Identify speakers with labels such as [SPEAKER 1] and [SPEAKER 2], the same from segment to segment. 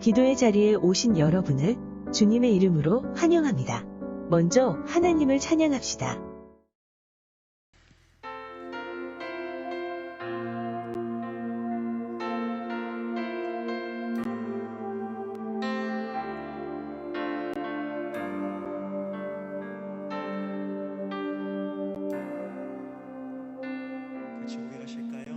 [SPEAKER 1] 기도의 자리에 오신 여러분을 주님의 이름으로 환영합니다. 먼저 하나님을 찬양합시다.
[SPEAKER 2] 같이 고백하실까요?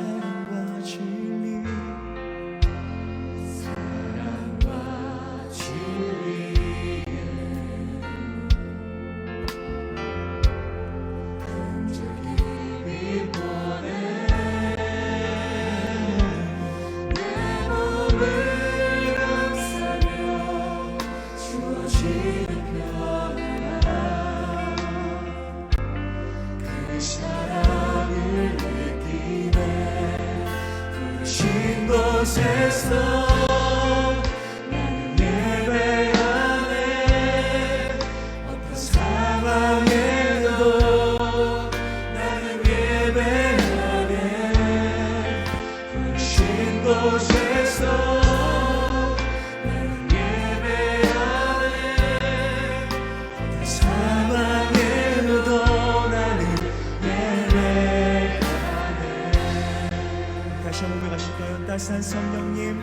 [SPEAKER 2] 사랑과 진리 신 곳에서 나는 예배하네. 어떤 상황에도 나는 예배하네. 신 곳에서 나는 예배하네. 어떤 상황에도 나는 예배하네. 다시 한번 고백하실까요? 따스한 성령님,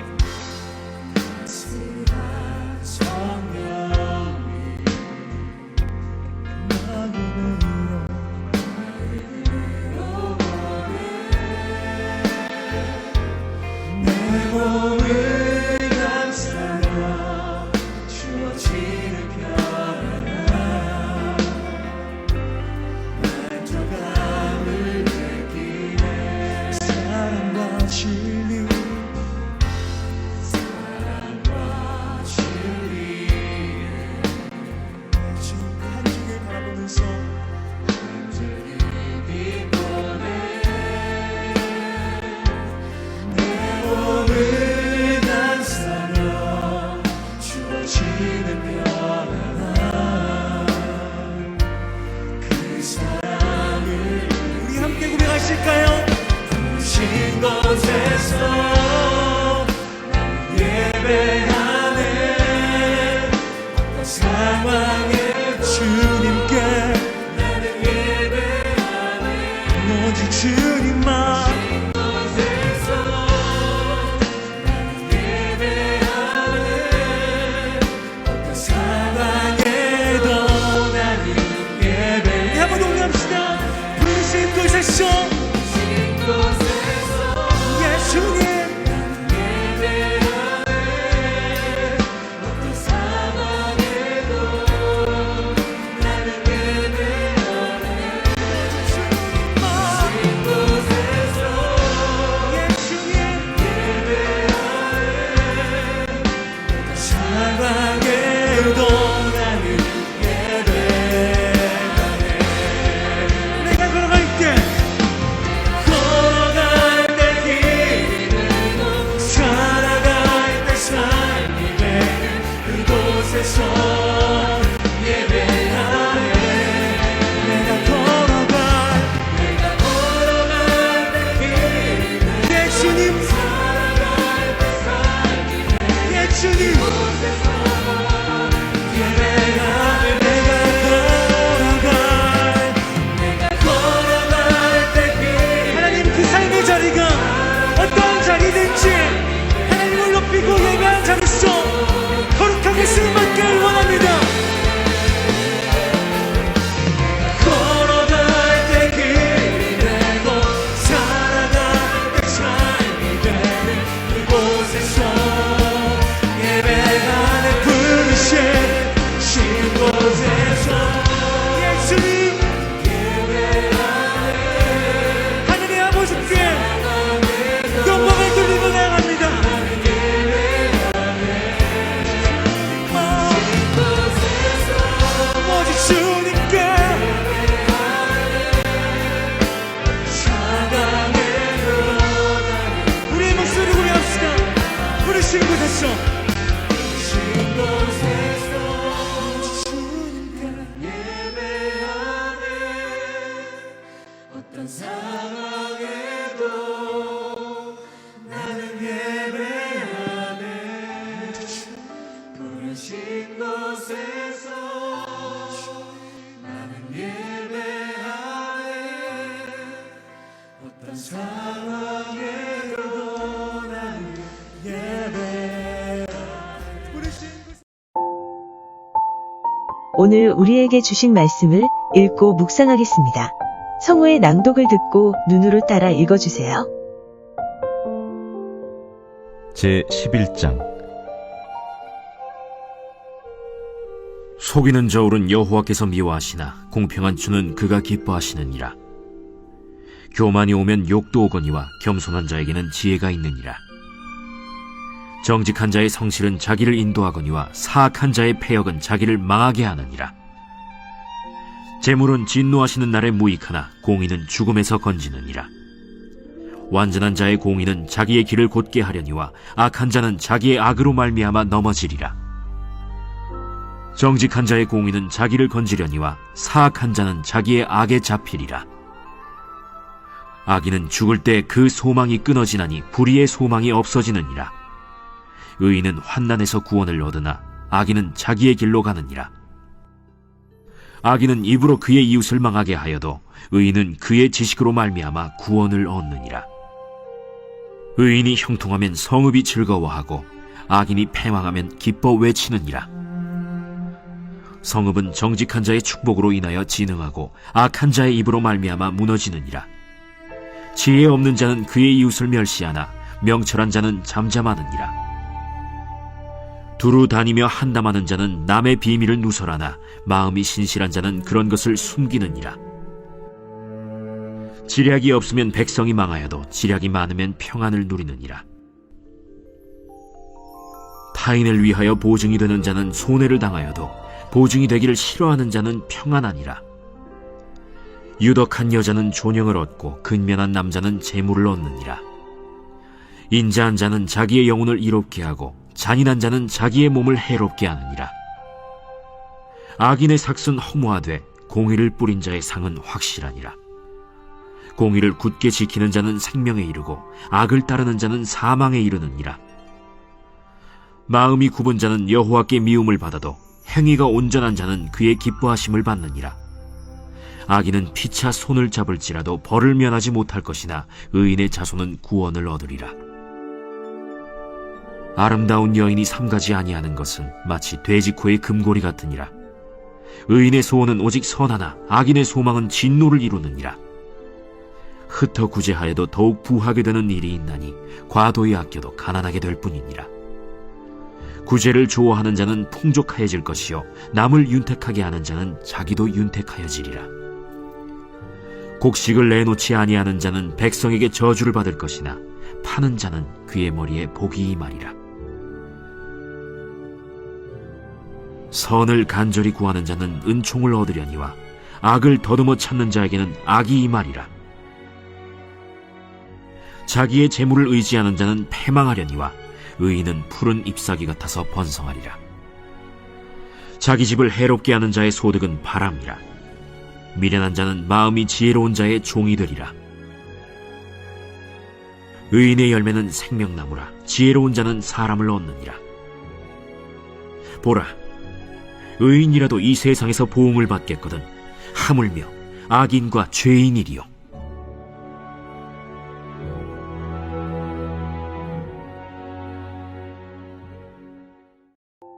[SPEAKER 2] 따스한 성령님, 마음으로 내 몸을 감싸며 주어지는 평안 만족감을 느끼네. 사랑과 진리 곳에서 예배하네. 어떤 상황에도 나는 예배하네. 부르신 곳에서 나는 예배하네. 어떤 상황에도 나는 예배하네. 부르신 곳
[SPEAKER 1] 오늘 우리에게 주신 말씀을 읽고 묵상하겠습니다. 성우의 낭독을 듣고 눈으로 따라 읽어주세요.
[SPEAKER 3] 제11장
[SPEAKER 4] 속이는 저울은 여호와께서 미워하시나 공평한 주는 그가 기뻐하시느니라. 교만이 오면 욕도 오거니와 겸손한 자에게는 지혜가 있느니라. 정직한 자의 성실은 자기를 인도하거니와 사악한 자의 패역은 자기를 망하게 하느니라. 재물은 진노하시는 날에 무익하나 공의는 죽음에서 건지느니라. 완전한 자의 공의는 자기의 길을 곧게 하려니와 악한 자는 자기의 악으로 말미암아 넘어지리라. 정직한 자의 공의는 자기를 건지려니와 사악한 자는 자기의 악에 잡히리라. 악인은 죽을 때 그 소망이 끊어지나니 불의의 소망이 없어지느니라. 의인은 환난에서 구원을 얻으나 악인은 자기의 길로 가느니라. 악인은 입으로 그의 이웃을 망하게 하여도 의인은 그의 지식으로 말미암아 구원을 얻느니라. 의인이 형통하면 성읍이 즐거워하고 악인이 패망하면 기뻐 외치느니라. 성읍은 정직한 자의 축복으로 인하여 진흥하고 악한 자의 입으로 말미암아 무너지느니라. 지혜 없는 자는 그의 이웃을 멸시하나 명철한 자는 잠잠하느니라. 두루 다니며 한담하는 자는 남의 비밀을 누설하나 마음이 신실한 자는 그런 것을 숨기느니라. 지략이 없으면 백성이 망하여도 지략이 많으면 평안을 누리느니라. 타인을 위하여 보증이 되는 자는 손해를 당하여도 보증이 되기를 싫어하는 자는 평안하니라. 유덕한 여자는 존영을 얻고 근면한 남자는 재물을 얻느니라. 인자한 자는 자기의 영혼을 이롭게 하고 잔인한 자는 자기의 몸을 해롭게 하느니라. 악인의 삭은 허무하되 공의를 뿌린 자의 상은 확실하니라. 공의를 굳게 지키는 자는 생명에 이르고 악을 따르는 자는 사망에 이르느니라. 마음이 굽은 자는 여호와께 미움을 받아도 행위가 온전한 자는 그의 기뻐하심을 받느니라. 악인은 피차 손을 잡을지라도 벌을 면하지 못할 것이나 의인의 자손은 구원을 얻으리라. 아름다운 여인이 삼가지 아니하는 것은 마치 돼지코의 금고리 같으니라. 의인의 소원은 오직 선하나 악인의 소망은 진노를 이루느니라. 흩어 구제하여도 더욱 부하게 되는 일이 있나니 과도히 아껴도 가난하게 될 뿐이니라. 구제를 좋아하는 자는 풍족하여질 것이요 남을 윤택하게 하는 자는 자기도 윤택하여지리라. 곡식을 내놓지 아니하는 자는 백성에게 저주를 받을 것이나 파는 자는 그의 머리에 복이 임하리라. 선을 간절히 구하는 자는 은총을 얻으려니와 악을 더듬어 찾는 자에게는 악이 임하리라. 자기의 재물을 의지하는 자는 패망하려니와 의인은 푸른 잎사귀 같아서 번성하리라. 자기 집을 해롭게 하는 자의 소득은 바람이라. 미련한 자는 마음이 지혜로운 자의 종이 되리라. 의인의 열매는 생명나무라. 지혜로운 자는 사람을 얻느니라. 보라, 의인이라도 이 세상에서 보응을 받겠거든 하물며 악인과 죄인이리요.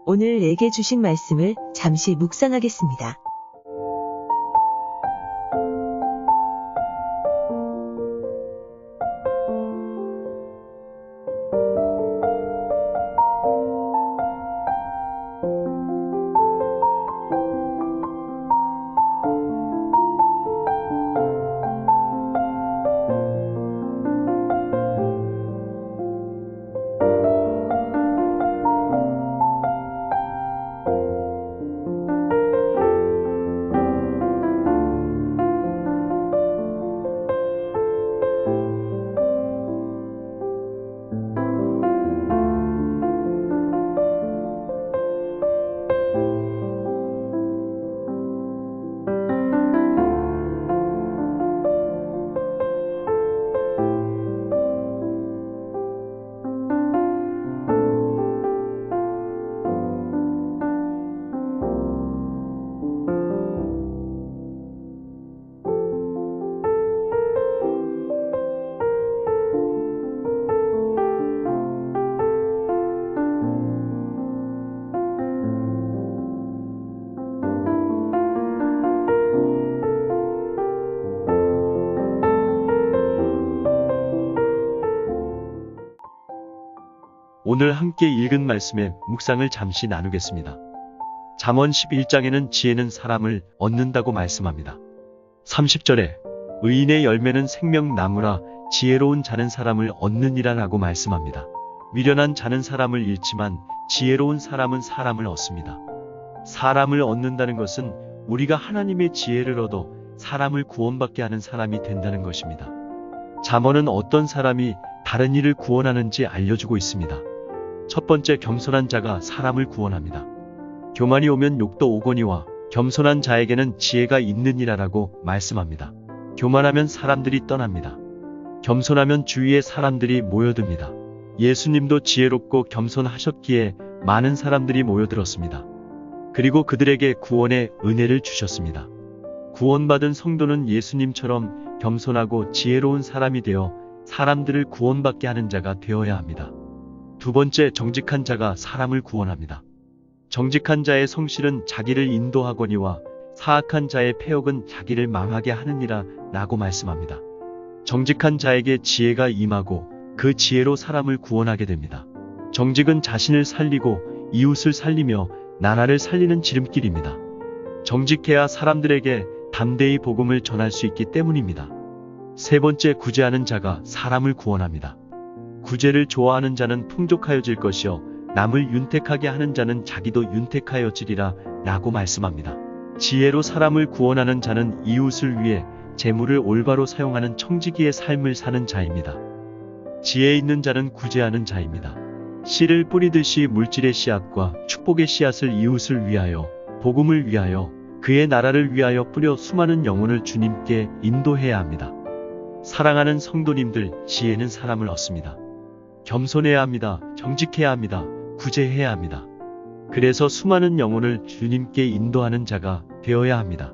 [SPEAKER 1] 오늘 내게 주신 말씀을 잠시 묵상하겠습니다.
[SPEAKER 5] 오늘 함께 읽은 말씀의 묵상을 잠시 나누겠습니다. 잠언 11장에는 지혜는 사람을 얻는다고 말씀합니다. 30절에 의인의 열매는 생명나무라 지혜로운 자는 사람을 얻느니라 라고 말씀합니다. 미련한 자는 사람을 잃지만 지혜로운 사람은 사람을 얻습니다. 사람을 얻는다는 것은 우리가 하나님의 지혜를 얻어 사람을 구원받게 하는 사람이 된다는 것입니다. 잠언은 어떤 사람이 다른 이를 구원하는지 알려주고 있습니다. 첫 번째, 겸손한 자가 사람을 구원합니다. 교만이 오면 욕도 오거니와 겸손한 자에게는 지혜가 있느니라라고 말씀합니다. 교만하면 사람들이 떠납니다. 겸손하면 주위에 사람들이 모여듭니다. 예수님도 지혜롭고 겸손하셨기에 많은 사람들이 모여들었습니다. 그리고 그들에게 구원의 은혜를 주셨습니다. 구원받은 성도는 예수님처럼 겸손하고 지혜로운 사람이 되어 사람들을 구원받게 하는 자가 되어야 합니다. 두 번째, 정직한 자가 사람을 구원합니다. 정직한 자의 성실은 자기를 인도하거니와 사악한 자의 패역은 자기를 망하게 하느니라 라고 말씀합니다. 정직한 자에게 지혜가 임하고 그 지혜로 사람을 구원하게 됩니다. 정직은 자신을 살리고 이웃을 살리며 나라를 살리는 지름길입니다. 정직해야 사람들에게 담대히 복음을 전할 수 있기 때문입니다. 세 번째, 구제하는 자가 사람을 구원합니다. 구제를 좋아하는 자는 풍족하여질 것이요 남을 윤택하게 하는 자는 자기도 윤택하여지리라 라고 말씀합니다. 지혜로 사람을 구원하는 자는 이웃을 위해 재물을 올바로 사용하는 청지기의 삶을 사는 자입니다. 지혜 있는 자는 구제하는 자입니다. 씨를 뿌리듯이 물질의 씨앗과 축복의 씨앗을 이웃을 위하여, 복음을 위하여, 그의 나라를 위하여 뿌려 수많은 영혼을 주님께 인도해야 합니다. 사랑하는 성도님들, 지혜는 사람을 얻습니다. 겸손해야 합니다. 정직해야 합니다. 구제해야 합니다. 그래서 수많은 영혼을 주님께 인도하는 자가 되어야 합니다.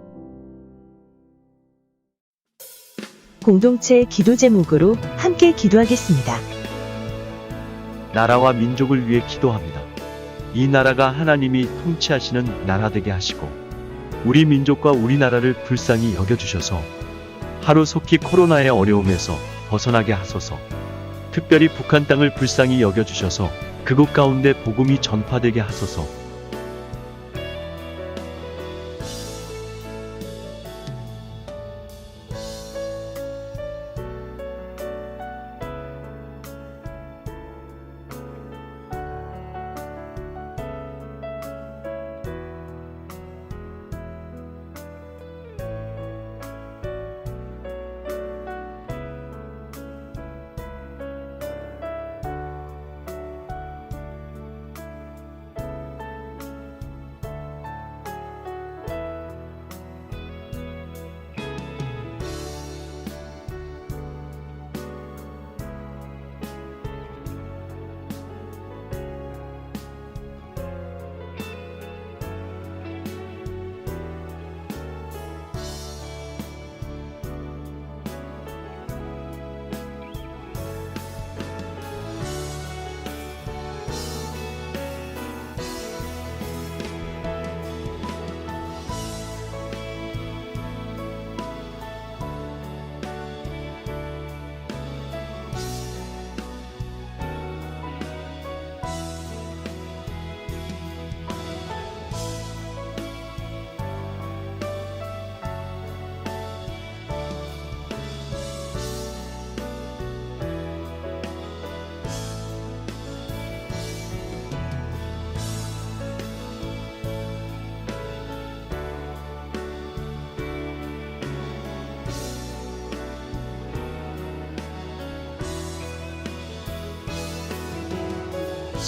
[SPEAKER 1] 공동체 기도 제목으로 함께 기도하겠습니다.
[SPEAKER 5] 나라와 민족을 위해 기도합니다. 이 나라가 하나님이 통치하시는 나라 되게 하시고 우리 민족과 우리나라를 불쌍히 여겨주셔서 하루속히 코로나의 어려움에서 벗어나게 하소서. 특별히 북한 땅을 불쌍히 여겨주셔서 그곳 가운데 복음이 전파되게 하소서.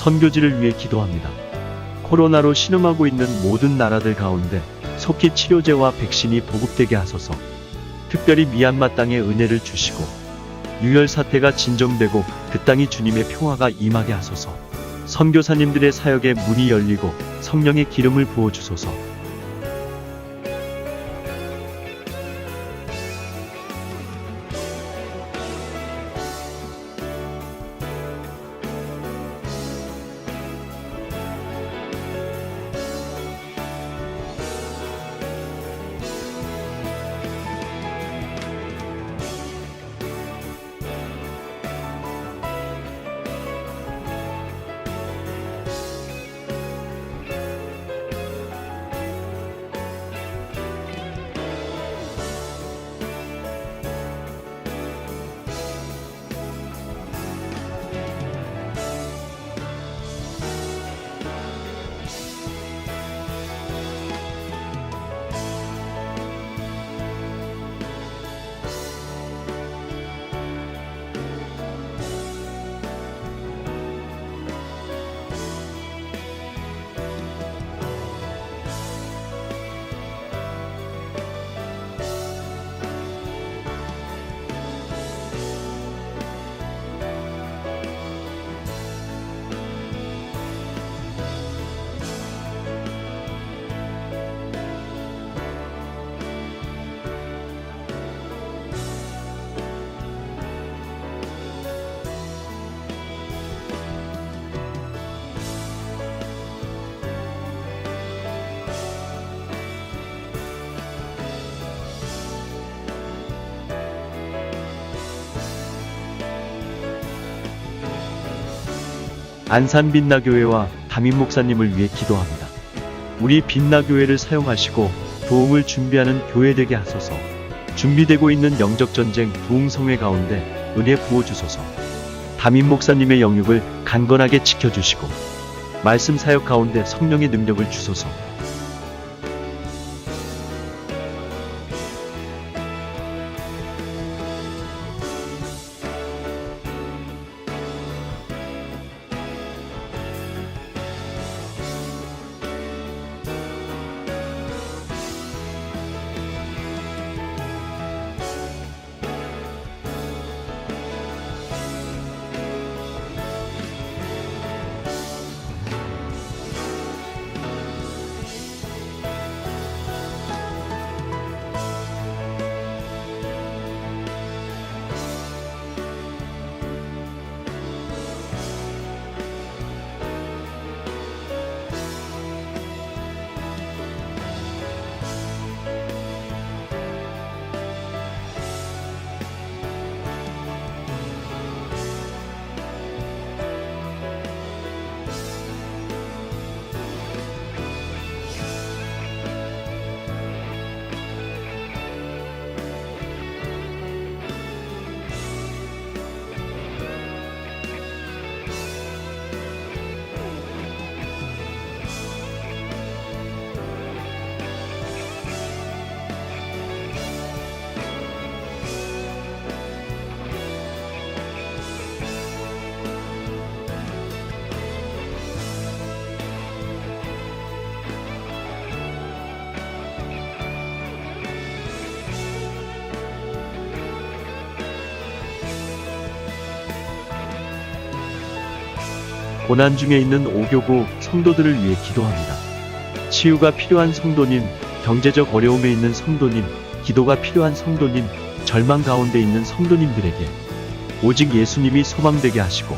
[SPEAKER 5] 선교지를 위해 기도합니다. 코로나로 신음하고 있는 모든 나라들 가운데 속히 치료제와 백신이 보급되게 하소서. 특별히 미얀마 땅에 은혜를 주시고 유혈 사태가 진정되고 그 땅이 주님의 평화가 임하게 하소서. 선교사님들의 사역에 문이 열리고 성령의 기름을 부어주소서. 안산 빛나교회와 담임 목사님을 위해 기도합니다. 우리 빛나교회를 사용하시고 도움을 준비하는 교회 되게 하소서. 준비되고 있는 영적전쟁 부흥성회 가운데 은혜 부어주소서. 담임 목사님의 영육을 강건하게 지켜주시고 말씀 사역 가운데 성령의 능력을 주소서. 고난 중에 있는 오교구 성도들을 위해 기도합니다. 치유가 필요한 성도님, 경제적 어려움에 있는 성도님, 기도가 필요한 성도님, 절망 가운데 있는 성도님들에게 오직 예수님이 소망되게 하시고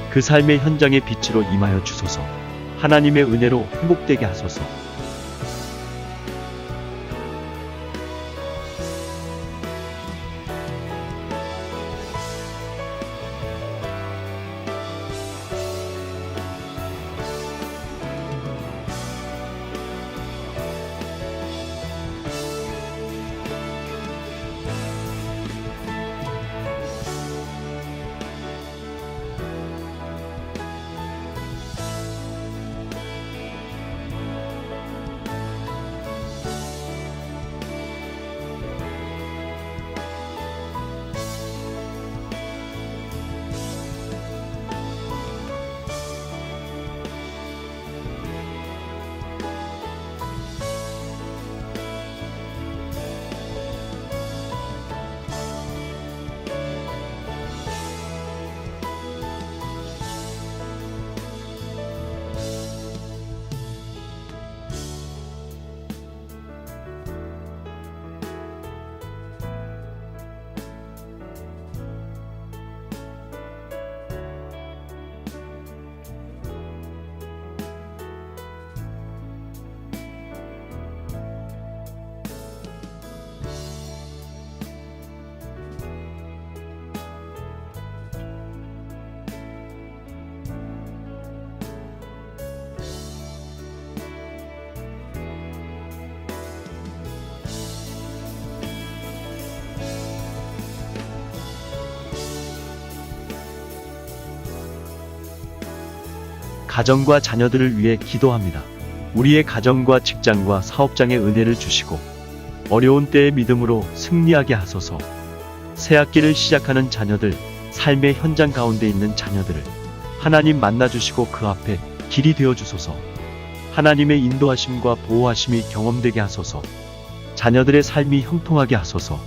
[SPEAKER 5] 그 삶의 현장의 빛으로 임하여 주소서. 하나님의 은혜로 회복되게 하소서. 가정과 자녀들을 위해 기도합니다. 우리의 가정과 직장과 사업장에 은혜를 주시고 어려운 때에 믿음으로 승리하게 하소서. 새 학기를 시작하는 자녀들, 삶의 현장 가운데 있는 자녀들을 하나님 만나주시고 그 앞에 길이 되어주소서. 하나님의 인도하심과 보호하심이 경험되게 하소서. 자녀들의 삶이 형통하게 하소서.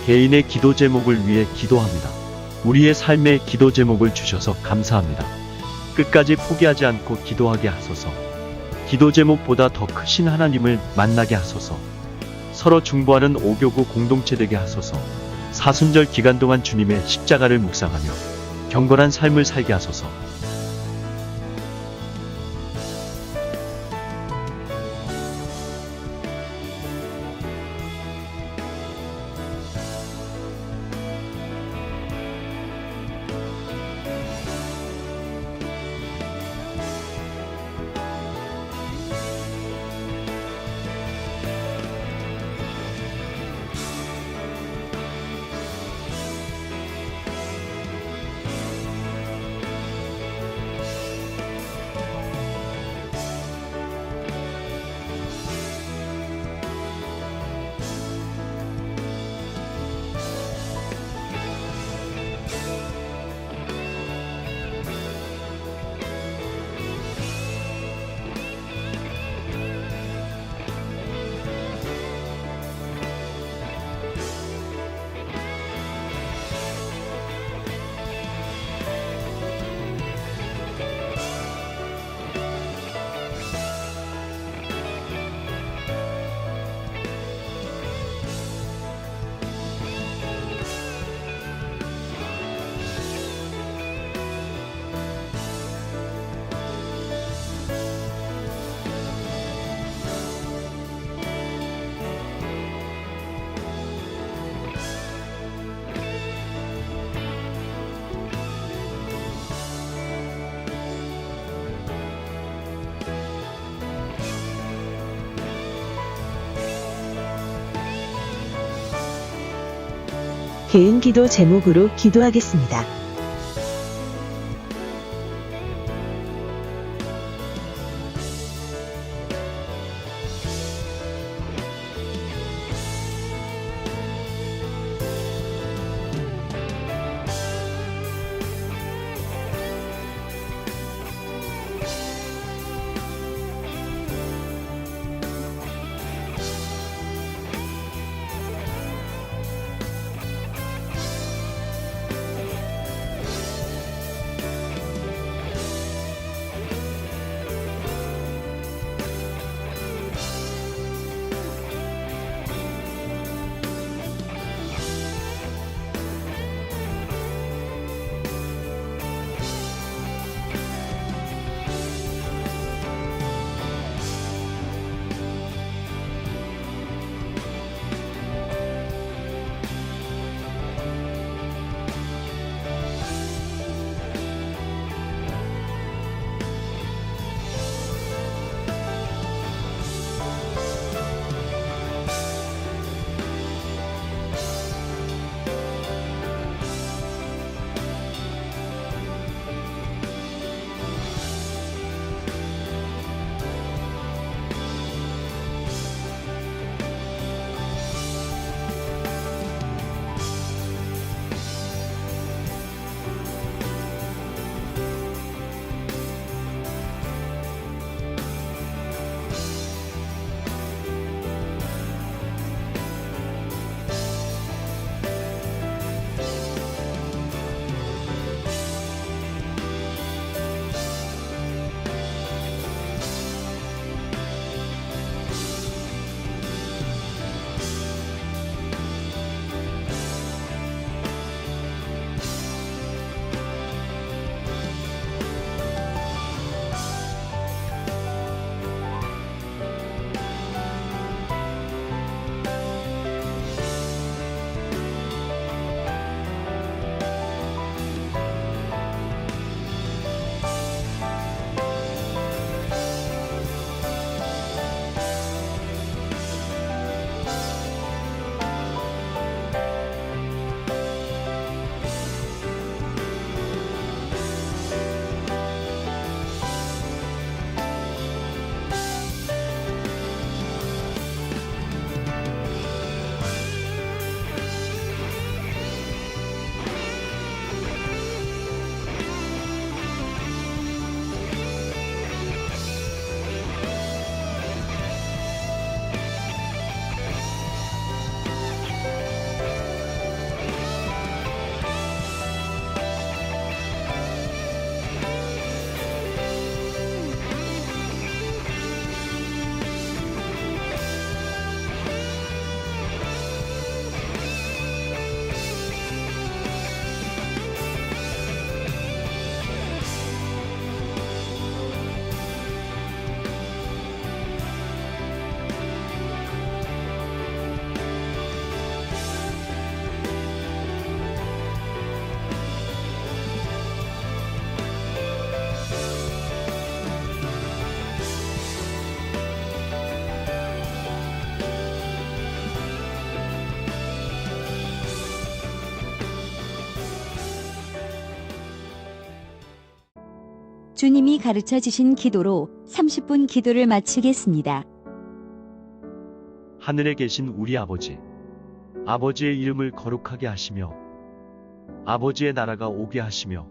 [SPEAKER 5] 개인의 기도 제목을 위해 기도합니다. 우리의 삶에 기도 제목을 주셔서 감사합니다. 끝까지 포기하지 않고 기도하게 하소서. 기도 제목보다 더 크신 하나님을 만나게 하소서. 서로 중보하는 오교구 공동체 되게 하소서. 사순절 기간 동안 주님의 십자가를 묵상하며 경건한 삶을 살게 하소서.
[SPEAKER 1] 개인 기도 제목으로 기도하겠습니다.
[SPEAKER 6] 주님이 가르쳐 주신 기도로 30분 기도를 마치겠습니다.
[SPEAKER 5] 하늘에 계신 우리 아버지, 아버지의 이름을 거룩하게 하시며 아버지의 나라가 오게 하시며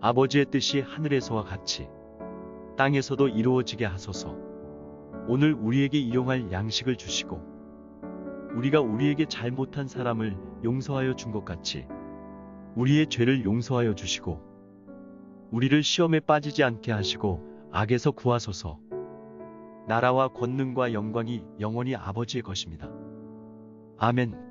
[SPEAKER 5] 아버지의 뜻이 하늘에서와 같이 땅에서도 이루어지게 하소서. 오늘 우리에게 일용할 양식을 주시고 우리가 우리에게 잘못한 사람을 용서하여 준 것 같이 우리의 죄를 용서하여 주시고 우리를 시험에 빠지지 않게 하시고 악에서 구하소서. 나라와 권능과 영광이 영원히 아버지의 것입니다. 아멘.